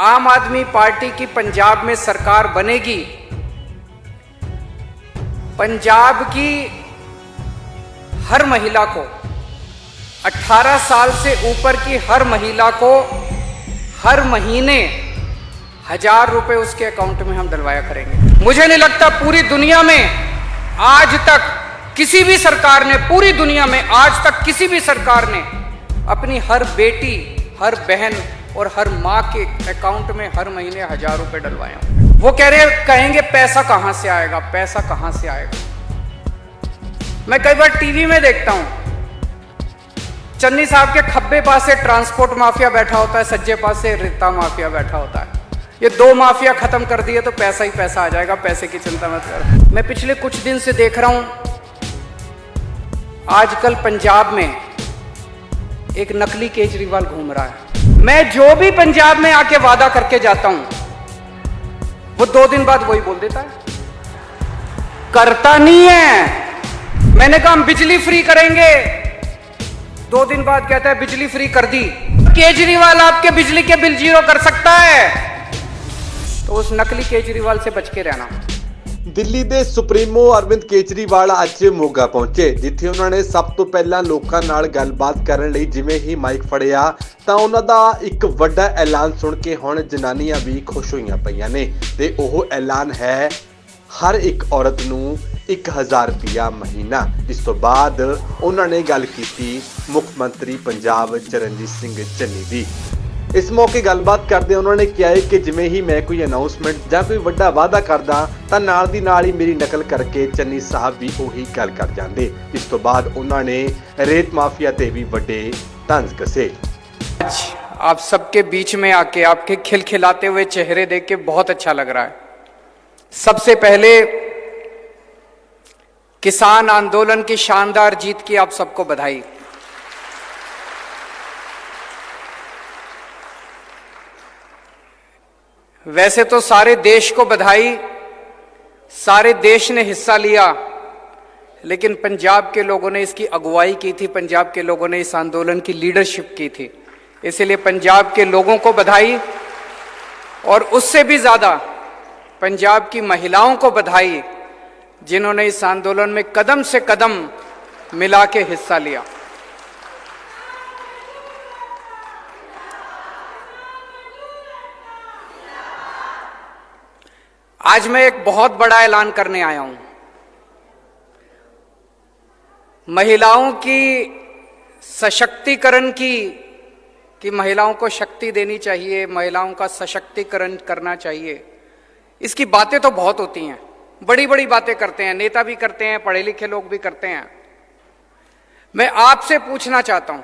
आम आदमी पार्टी की पंजाब में सरकार बनेगी, पंजाब की हर महिला को, 18 साल से ऊपर की हर महिला को हर महीने 1000 रुपए उसके अकाउंट में हम डलवाया करेंगे। मुझे नहीं लगता पूरी दुनिया में आज तक किसी भी सरकार ने, पूरी दुनिया में आज तक किसी भी सरकार ने अपनी हर बेटी, हर बहन और हर माँ के अकाउंट में हर महीने 1000 रुपए डलवाए। वो कहेंगे पैसा कहां से आएगा, पैसा कहां से आएगा। मैं कई बार टीवी में देखता हूं, चन्नी साहब के खब्बे पास से ट्रांसपोर्ट माफिया बैठा होता है, सज्जे पास से रेता माफिया बैठा होता है। ये दो माफिया खत्म कर दिए तो पैसा ही पैसा आ जाएगा, पैसे की चिंता मत कर। मैं पिछले कुछ दिन से देख रहा हूं, आजकल पंजाब में एक नकली केजरीवाल घूम रहा है। मैं जो भी पंजाब में आके वादा करके जाता हूं, वो 2 दिन बाद वही बोल देता है, करता नहीं है। मैंने कहा हम बिजली फ्री करेंगे, 2 दिन बाद कहता है बिजली फ्री कर दी। केजरीवाल आपके बिजली के बिल 0 कर सकता है, तो उस नकली केजरीवाल से बच के रहना। ਦਿੱਲੀ ਦੇ ਸੁਪਰੀਮੋ ਅਰਵਿੰਦ ਕੇਜਰੀਵਾਲ ਅੱਜ ਮੋਗਾ ਪਹੁੰਚੇ, ਜਿੱਥੇ ਉਹਨਾਂ ਨੇ ਸਭ ਤੋਂ ਪਹਿਲਾਂ ਲੋਕਾਂ ਨਾਲ ਗੱਲਬਾਤ ਕਰਨ ਲਈ ਜਿਵੇਂ ਹੀ ਮਾਈਕ ਫੜਿਆ ਤਾਂ ਉਹਨਾਂ ਦਾ ਇੱਕ ਵੱਡਾ ਐਲਾਨ ਸੁਣ ਕੇ ਹੁਣ ਜਨਾਨੀਆਂ ਵੀ ਖੁਸ਼ ਹੋਈਆਂ ਪਈਆਂ ਨੇ ਤੇ ਉਹ ਐਲਾਨ ਹੈ ਹਰ ਇੱਕ ਔਰਤ ਨੂੰ 1000 ਰੁਪਇਆ ਮਹੀਨਾ। ਇਸ ਤੋਂ ਬਾਅਦ ਉਹਨਾਂ ਨੇ ਗੱਲ ਕੀਤੀ ਮੁੱਖ ਮੰਤਰੀ ਪੰਜਾਬ ਚਰਨਜੀਤ ਸਿੰਘ ਚੰਨੀ ਦੀ। इस मौके गलबात करदे उन्होंने कहा है कि जिवें ही मैं कोई अनाउंसमेंट जां कोई वड्डा वादा करदा तां नाल दी नाल ही मेरी नकल करके चन्नी साहब भी उही गल कर जांदे। इस तो बाद उन्होंने रेत माफिया ते भी वड्डे तंज कसे। आज आप सबके बीच में आके आपके खिलखिलाते हुए चेहरे देख के बहुत अच्छा लग रहा है। सबसे पहले किसान आंदोलन की शानदार जीत की आप सबको बधाई। वैसे तो सारे देश को बधाई, सारे देश ने हिस्सा लिया, लेकिन पंजाब के लोगों ने इसकी अगुवाई की थी, पंजाब के लोगों ने इस आंदोलन की लीडरशिप की थी, इसलिए पंजाब के लोगों को बधाई। और उससे भी ज़्यादा पंजाब की महिलाओं को बधाई, जिन्होंने इस आंदोलन में कदम से कदम मिला के हिस्सा लिया। आज मैं एक बहुत बड़ा ऐलान करने आया हूं। महिलाओं की सशक्तिकरण कि महिलाओं को शक्ति देनी चाहिए, महिलाओं का सशक्तिकरण करना चाहिए। इसकी बातें तो बहुत होती हैं, बड़ी बड़ी बातें करते हैं, नेता भी करते हैं, पढ़े लिखे लोग भी करते हैं। मैं आपसे पूछना चाहता हूं,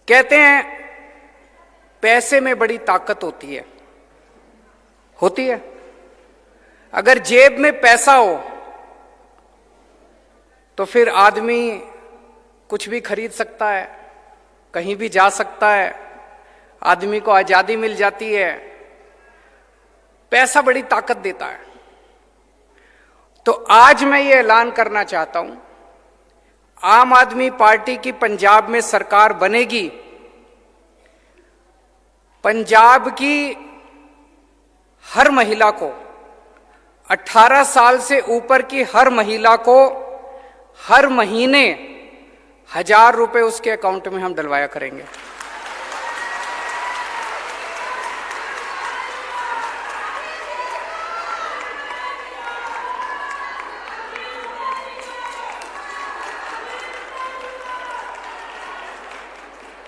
कहते हैं पैसे में बड़ी ताकत होती है, अगर जेब में पैसा हो तो फिर आदमी कुछ भी खरीद सकता है, कहीं भी जा सकता है, आदमी को आजादी मिल जाती है। पैसा बड़ी ताकत देता है। तो आज मैं ये ऐलान करना चाहता हूं, आम आदमी पार्टी की पंजाब में सरकार बनेगी, पंजाब की हर महिला को, 18 साल से ऊपर की हर महिला को हर महीने 1000 रुपए उसके अकाउंट में हम डलवाया करेंगे।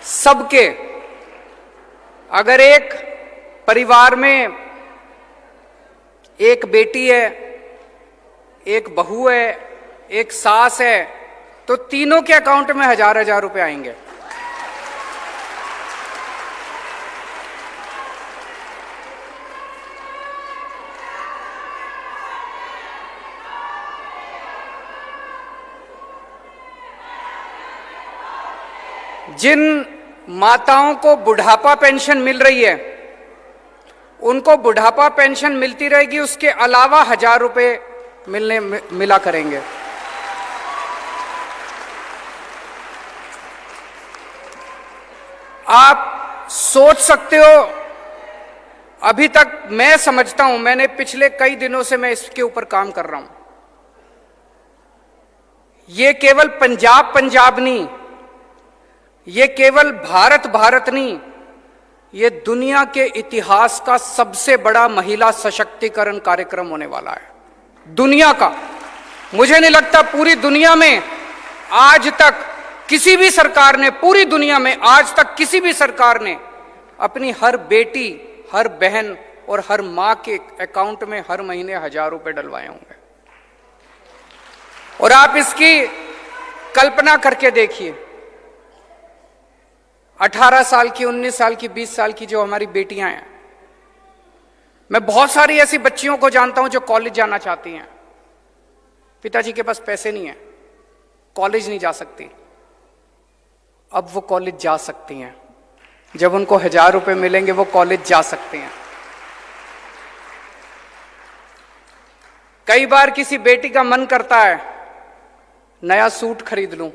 सबके, अगर एक परिवार में एक बेटी है, एक बहू है, एक सास है, तो तीनों के अकाउंट में 1000 रुपए आएंगे। जिन माताओं को बुढ़ापा पेंशन मिल रही है, उनको बुढ़ापा पेंशन मिलती रहेगी, उसके अलावा 1000 रुपए मिला करेंगे। आप सोच सकते हो, अभी तक मैं समझता हूं, मैंने पिछले कई दिनों से मैं इसके ऊपर काम कर रहा हूं। ये केवल पंजाब नहीं, ये केवल भारत नहीं, ये दुनिया के इतिहास का सबसे बड़ा महिला सशक्तिकरण कार्यक्रम होने वाला है, दुनिया का। मुझे नहीं लगता पूरी दुनिया में आज तक किसी भी सरकार ने, पूरी दुनिया में आज तक किसी भी सरकार ने अपनी हर बेटी, हर बहन और हर मां के अकाउंट में हर महीने 1000 रुपए डलवाए होंगे। और आप इसकी कल्पना करके देखिए, 18 साल की, 19 साल की, 20 साल की जो हमारी बेटियां हैं, मैं बहुत सारी ऐसी बच्चियों को जानता हूं जो कॉलेज जाना चाहती हैं, पिताजी के पास पैसे नहीं है, कॉलेज नहीं जा सकती। अब वो कॉलेज जा सकती हैं, जब उनको 1000 रुपए मिलेंगे वो कॉलेज जा सकते हैं। कई बार किसी बेटी का मन करता है नया सूट खरीद लूं,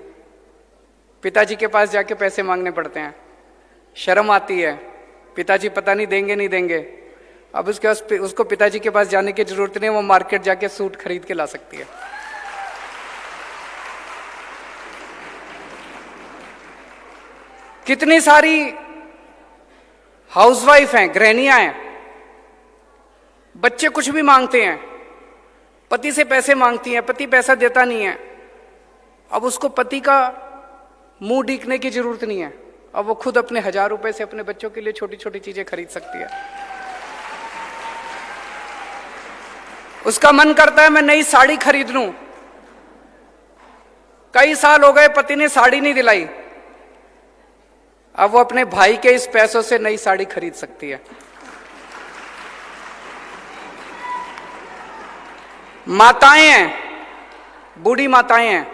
पिताजी के पास जाके पैसे मांगने पड़ते हैं, शर्म आती है, पिताजी पता नहीं देंगे नहीं देंगे। अब उसको पिताजी के पास जाने की जरूरत नहीं, वो मार्केट जाके सूट खरीद के ला सकती है। कितनी सारी हाउसवाइफ हैं, गृहिणियां हैं, बच्चे कुछ भी मांगते हैं, पति से पैसे मांगती हैं, पति पैसा देता नहीं है। अब उसको पति का मुंह देखने की जरूरत नहीं है, अब वो खुद अपने 1000 रुपए से अपने बच्चों के लिए छोटी छोटी चीजें खरीद सकती है। उसका मन करता है मैं नई साड़ी खरीद लूं, कई साल हो गए पति ने साड़ी नहीं दिलाई, अब वो अपने भाई के इस पैसों से नई साड़ी खरीद सकती है। माताएं हैं, बूढ़ी माताएं हैं,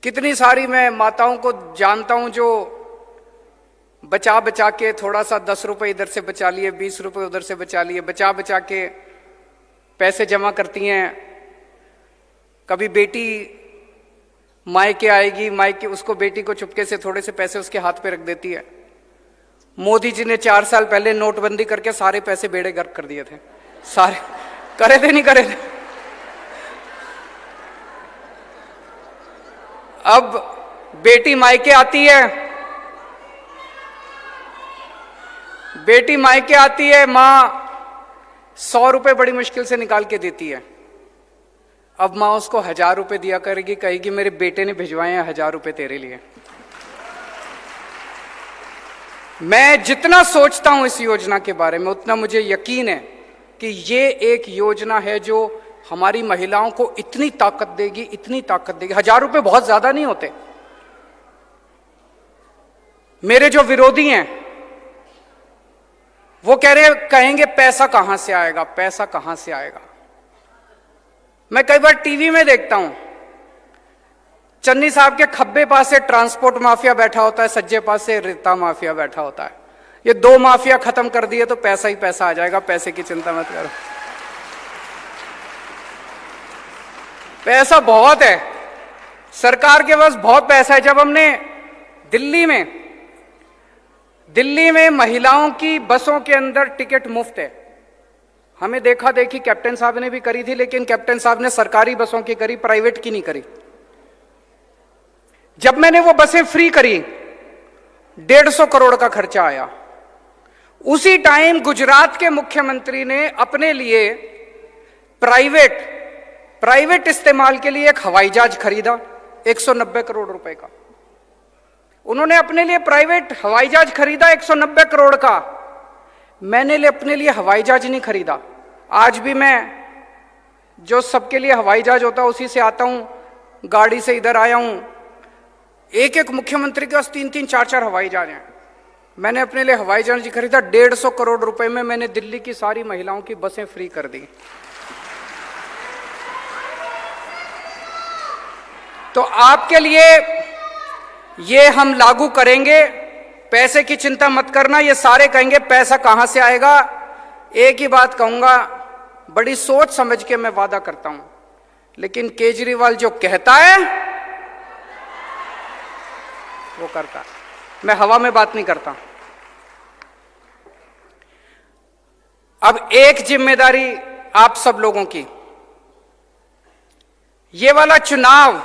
कितनी सारी मैं माताओं को जानता हूं जो बचा बचा के थोड़ा सा 10 रुपए इधर से बचा लिए, 20 रुपए उधर से बचा लिए, बचा बचा के पैसे जमा करती हैं। कभी बेटी मायके आएगी, मायके उसको, बेटी को चुपके से थोड़े से पैसे उसके हाथ पे रख देती है। मोदी जी ने 4 साल पहले नोटबंदी करके सारे पैसे बेड़े गर्क कर दिए थे, सारे करे थे, नहीं करे थे। अब बेटी मायके आती है, बेटी मायके आती है, मां 100 रुपए बड़ी मुश्किल से निकाल के देती है। अब मां उसको 1000 रुपए दिया करेगी, कहेगी मेरे बेटे ने भिजवाए हैं 1000 रुपए तेरे लिए। मैं जितना सोचता हूं इस योजना के बारे में, उतना मुझे यकीन है कि ये एक योजना है जो हमारी महिलाओं को इतनी ताकत देगी, इतनी ताकत देगी। 1000 रुपए बहुत ज्यादा नहीं होते। मेरे जो विरोधी हैं वो कहेंगे पैसा कहां से आएगा, पैसा कहां से आएगा। मैं कई बार टीवी में देखता हूं, चन्नी साहब के खब्बे पास से ट्रांसपोर्ट माफिया बैठा होता है, सज्जे पास से रेता माफिया बैठा होता है। ये 2 माफिया खत्म कर दिए तो पैसा ही पैसा आ जाएगा, पैसे की चिंता मत करो। पैसा बहुत है, सरकार के पास बहुत पैसा है। जब हमने दिल्ली में महिलाओं की बसों के अंदर टिकट मुफ्त है, हमें देखा देखी कैप्टन साहब ने भी करी थी, लेकिन कैप्टन साहब ने सरकारी बसों की करी, प्राइवेट की नहीं करी। जब मैंने वो बसें फ्री करी, 150 करोड़ का खर्चा आया। उसी टाइम गुजरात के मुख्यमंत्री ने अपने लिए प्राइवेट इस्तेमाल के लिए एक हवाई जहाज खरीदा 190 करोड़ रुपए का। उन्होंने अपने लिए प्राइवेट हवाई जहाज खरीदा 190 करोड़ का। मैंने अपने लिए हवाई जहाज नहीं खरीदा। आज भी मैं जो सबके लिए हवाई जहाज होता है उसी से आता हूं, गाड़ी से इधर आया हूं। एक एक मुख्यमंत्री के पास 3-3, 4-4 हवाई जहाज हैं। मैंने अपने लिए हवाई जहाज खरीदा 150 करोड़ रुपए में। मैंने दिल्ली की सारी महिलाओं की बसें फ्री कर दी। तो आपके लिए ये हम लागू करेंगे। पैसे की चिंता मत करना। ये सारे कहेंगे पैसा कहां से आएगा। एक ही बात कहूंगा, बड़ी सोच समझ के मैं वादा करता हूं, लेकिन केजरीवाल जो कहता है वो करता है। मैं हवा में बात नहीं करता। अब एक जिम्मेदारी आप सब लोगों की, ये वाला चुनाव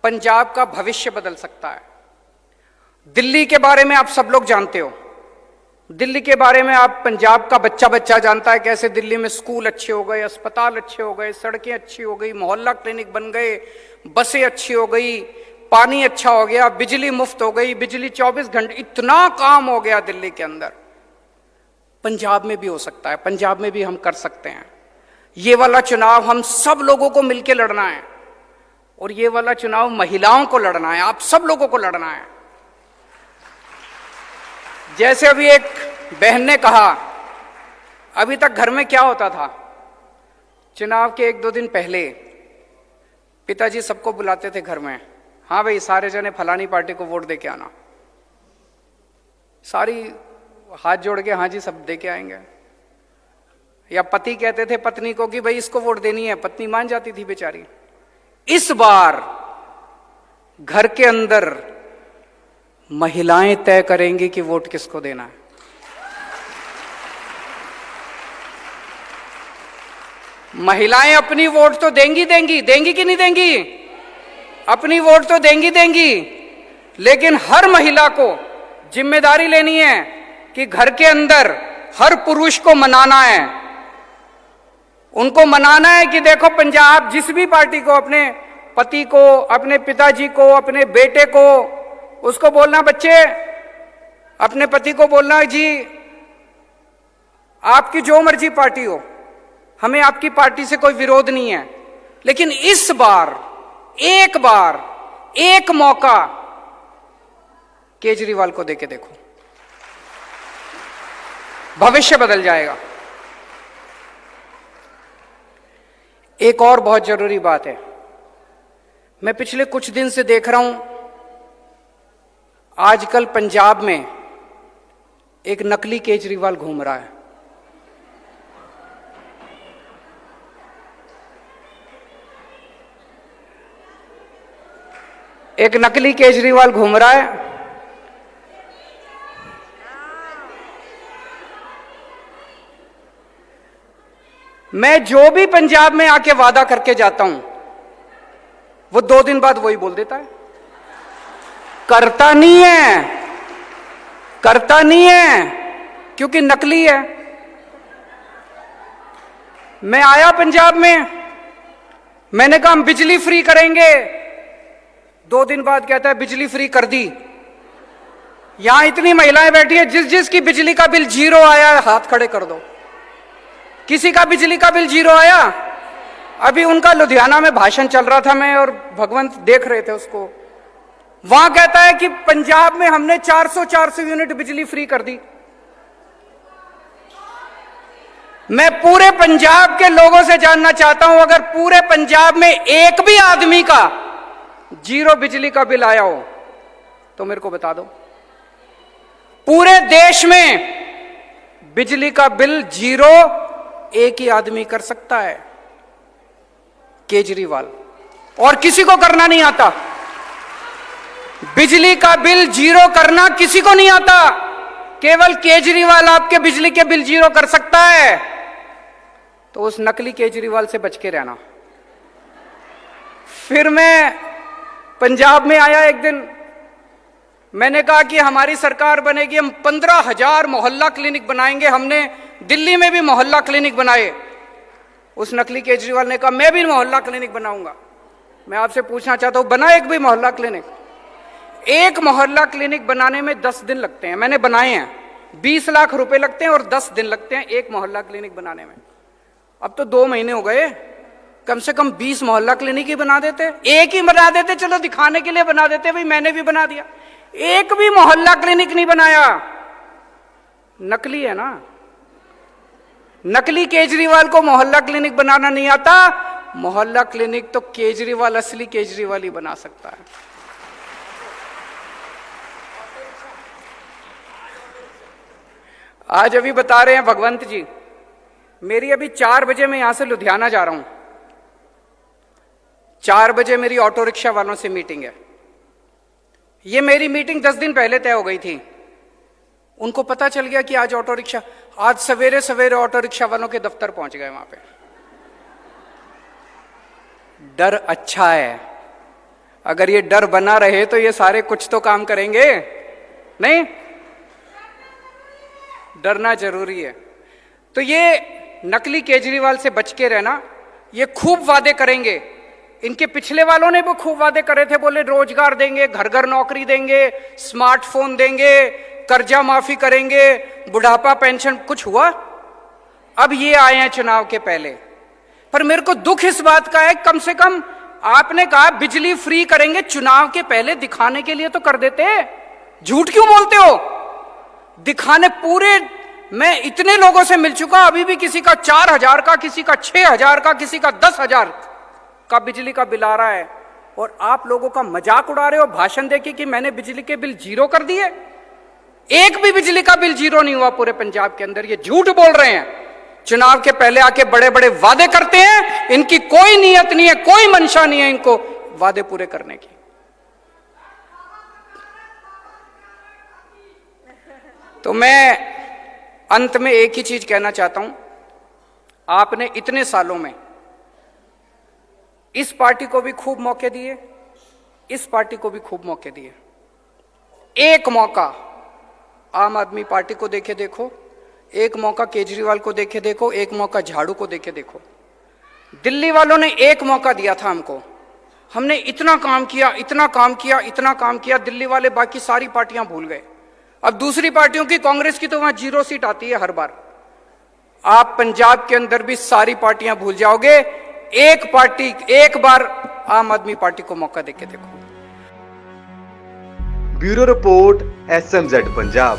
पंजाब का भविष्य बदल सकता है। दिल्ली के बारे में आप सब लोग जानते हो, दिल्ली के बारे में आप पंजाब का बच्चा बच्चा जानता है कैसे दिल्ली में स्कूल अच्छे हो गए, अस्पताल अच्छे हो गए, सड़कें अच्छी हो गई, मोहल्ला क्लिनिक बन गए, बसें अच्छी हो गई, पानी अच्छा हो गया, बिजली मुफ्त हो गई, बिजली 24 घंटे, इतना काम हो गया दिल्ली के अंदर। पंजाब में भी हो सकता है, पंजाब में भी हम कर सकते हैं। ये वाला चुनाव हम सब लोगों को मिलकर लड़ना है, और ये वाला चुनाव महिलाओं को लड़ना है, आप सब लोगों को लड़ना है। जैसे अभी एक बहन ने कहा, अभी तक घर में क्या होता था, चुनाव के 1-2 दिन पहले पिताजी सबको बुलाते थे घर में, हाँ भाई सारे जने फलानी पार्टी को वोट दे के आना, सारी हाथ जोड़ के हाँ जी सब दे के आएंगे। या पति कहते थे पत्नी को कि भाई इसको वोट देनी है, पत्नी मान जाती थी बेचारी। इस बार घर के अंदर महिलाएं तय करेंगी कि वोट किसको देना है। महिलाएं अपनी वोट तो देंगी कि नहीं देंगी? अपनी वोट तो देंगी, लेकिन हर महिला को जिम्मेदारी लेनी है कि घर के अंदर हर पुरुष को मनाना है। उनको मनाना है कि देखो पंजाब जिस भी पार्टी को, अपने पति को, अपने पिताजी को, अपने बेटे को, उसको बोलना, बच्चे अपने पति को बोलना, जी आपकी जो मर्जी पार्टी हो, हमें आपकी पार्टी से कोई विरोध नहीं है, लेकिन इस बार एक मौका केजरीवाल को देके देखो, भविष्य बदल जाएगा। एक और बहुत जरूरी बात है, मैं पिछले कुछ दिन से देख रहा हूं, आजकल पंजाब में एक नकली केजरीवाल घूम रहा है। एक नकली केजरीवाल घूम रहा है। मैं जो भी पंजाब में आके वादा करके जाता हूं, वो 2 दिन बाद वही बोल देता है। करता नहीं है क्योंकि नकली है। मैं आया पंजाब में, मैंने कहा हम बिजली फ्री करेंगे, 2 दिन बाद कहता है बिजली फ्री कर दी। यहां इतनी महिलाएं बैठी है, जिसकी बिजली का बिल 0 आया है हाथ खड़े कर दो। किसी का बिजली का बिल 0 आया? अभी उनका लुधियाना में भाषण चल रहा था, मैं और भगवंत देख रहे थे उसको। वहां कहता है कि पंजाब में हमने 400 यूनिट बिजली फ्री कर दी। मैं पूरे पंजाब के लोगों से जानना चाहता हूं, अगर पूरे पंजाब में एक भी आदमी का 0 बिजली का बिल आया हो तो मेरे को बता दो। पूरे देश में बिजली का बिल 0 एक ही आदमी कर सकता है, केजरीवाल, और किसी को करना नहीं आता। बिजली का बिल 0 करना किसी को नहीं आता, केवल केजरीवाल आपके बिजली के बिल 0 कर सकता है। तो उस नकली केजरीवाल से बच के रहना। फिर मैं पंजाब में आया एक दिन, मैंने कहा कि हमारी सरकार बनेगी, हम 15,000 मोहल्ला क्लिनिक बनाएंगे। हमने दिल्ली में भी मोहल्ला क्लिनिक बनाए। उस नकली केजरीवाल ने कहा मैं भी मोहल्ला क्लिनिक बनाऊंगा। मैं आपसे पूछना चाहता हूं, बना एक भी मोहल्ला क्लिनिक? एक मोहल्ला क्लिनिक बनाने में 10 दिन लगते हैं, मैंने बनाए हैं। 20 लाख रुपए लगते हैं और 10 दिन लगते हैं एक मोहल्ला क्लिनिक बनाने में। अब तो 2 महीने हो गए, कम से कम 20 मोहल्ला क्लिनिक ही बना देते। एक ही बना देते, चलो दिखाने के लिए बना देते, भाई मैंने भी बना दिया। एक भी मोहल्ला क्लिनिक नहीं बनाया। नकली है ना। नकली केजरीवाल को मोहल्ला क्लिनिक बनाना नहीं आता। मोहल्ला क्लिनिक तो केजरीवाल, असली केजरीवाल ही बना सकता है। आज अभी बता रहे हैं भगवंत जी, मेरी अभी 4 बजे मैं यहां से लुधियाना जा रहा हूं। 4 बजे मेरी ऑटो रिक्शा वालों से मीटिंग है। ये मेरी मीटिंग 10 दिन पहले तय हो गई थी। उनको पता चल गया कि आज ऑटो रिक्शा, आज सवेरे सवेरे ऑटो रिक्शा वालों के दफ्तर पहुंच गए वहां पे। डर अच्छा है, अगर ये डर बना रहे तो ये सारे कुछ तो काम करेंगे नहीं। डरना जरूरी है। तो ये नकली केजरीवाल से बच के रहना। ये खूब वादे करेंगे, इनके पिछले वालों ने भी खूब वादे करे थे, बोले रोजगार देंगे, घर घर नौकरी देंगे, स्मार्टफोन देंगे, कर्जा माफी करेंगे, बुढ़ापा पेंशन। कुछ हुआ? अब ये आए हैं चुनाव के पहले। पर मेरे को दुख इस बात का है, कम से कम आपने कहा बिजली फ्री करेंगे, चुनाव के पहले दिखाने के लिए तो कर देते। झूठ क्यों बोलते हो? दिखाने पूरे, मैं इतने लोगों से मिल चुका, अभी भी किसी का 4,000 का, किसी का 6,000 का, किसी का 10,000 का बिजली का बिल आ रहा है, और आप लोगों का मजाक उड़ा रहे हो भाषण देके कि मैंने बिजली के बिल जीरो कर दिए। एक भी बिजली का बिल जीरो नहीं हुआ पूरे पंजाब के अंदर। ये झूठ बोल रहे हैं। चुनाव के पहले आके बड़े बड़े वादे करते हैं, इनकी कोई नियत नहीं है, कोई मंशा नहीं है इनको वादे पूरे करने की। तो मैं अंत में एक ही चीज कहना चाहता हूं, आपने इतने सालों में इस पार्टी को भी खूब मौके दिए, इस पार्टी को भी खूब मौके दिए। एक मौका आम आदमी पार्टी को देके देखो, एक मौका केजरीवाल को देके देखो, एक मौका झाड़ू को देके देखो। दिल्ली वालों ने एक मौका दिया था हमको, हमने इतना काम किया, इतना काम किया, इतना काम किया, दिल्ली वाले बाकी सारी पार्टियां भूल गए। अब दूसरी पार्टियों की, कांग्रेस की तो वहां 0 सीट आती है हर बार। आप पंजाब के अंदर भी सारी पार्टियां भूल जाओगे। एक पार्टी, एक बार आम आदमी पार्टी को मौका देके देखो। Bureau report SMZ Punjab.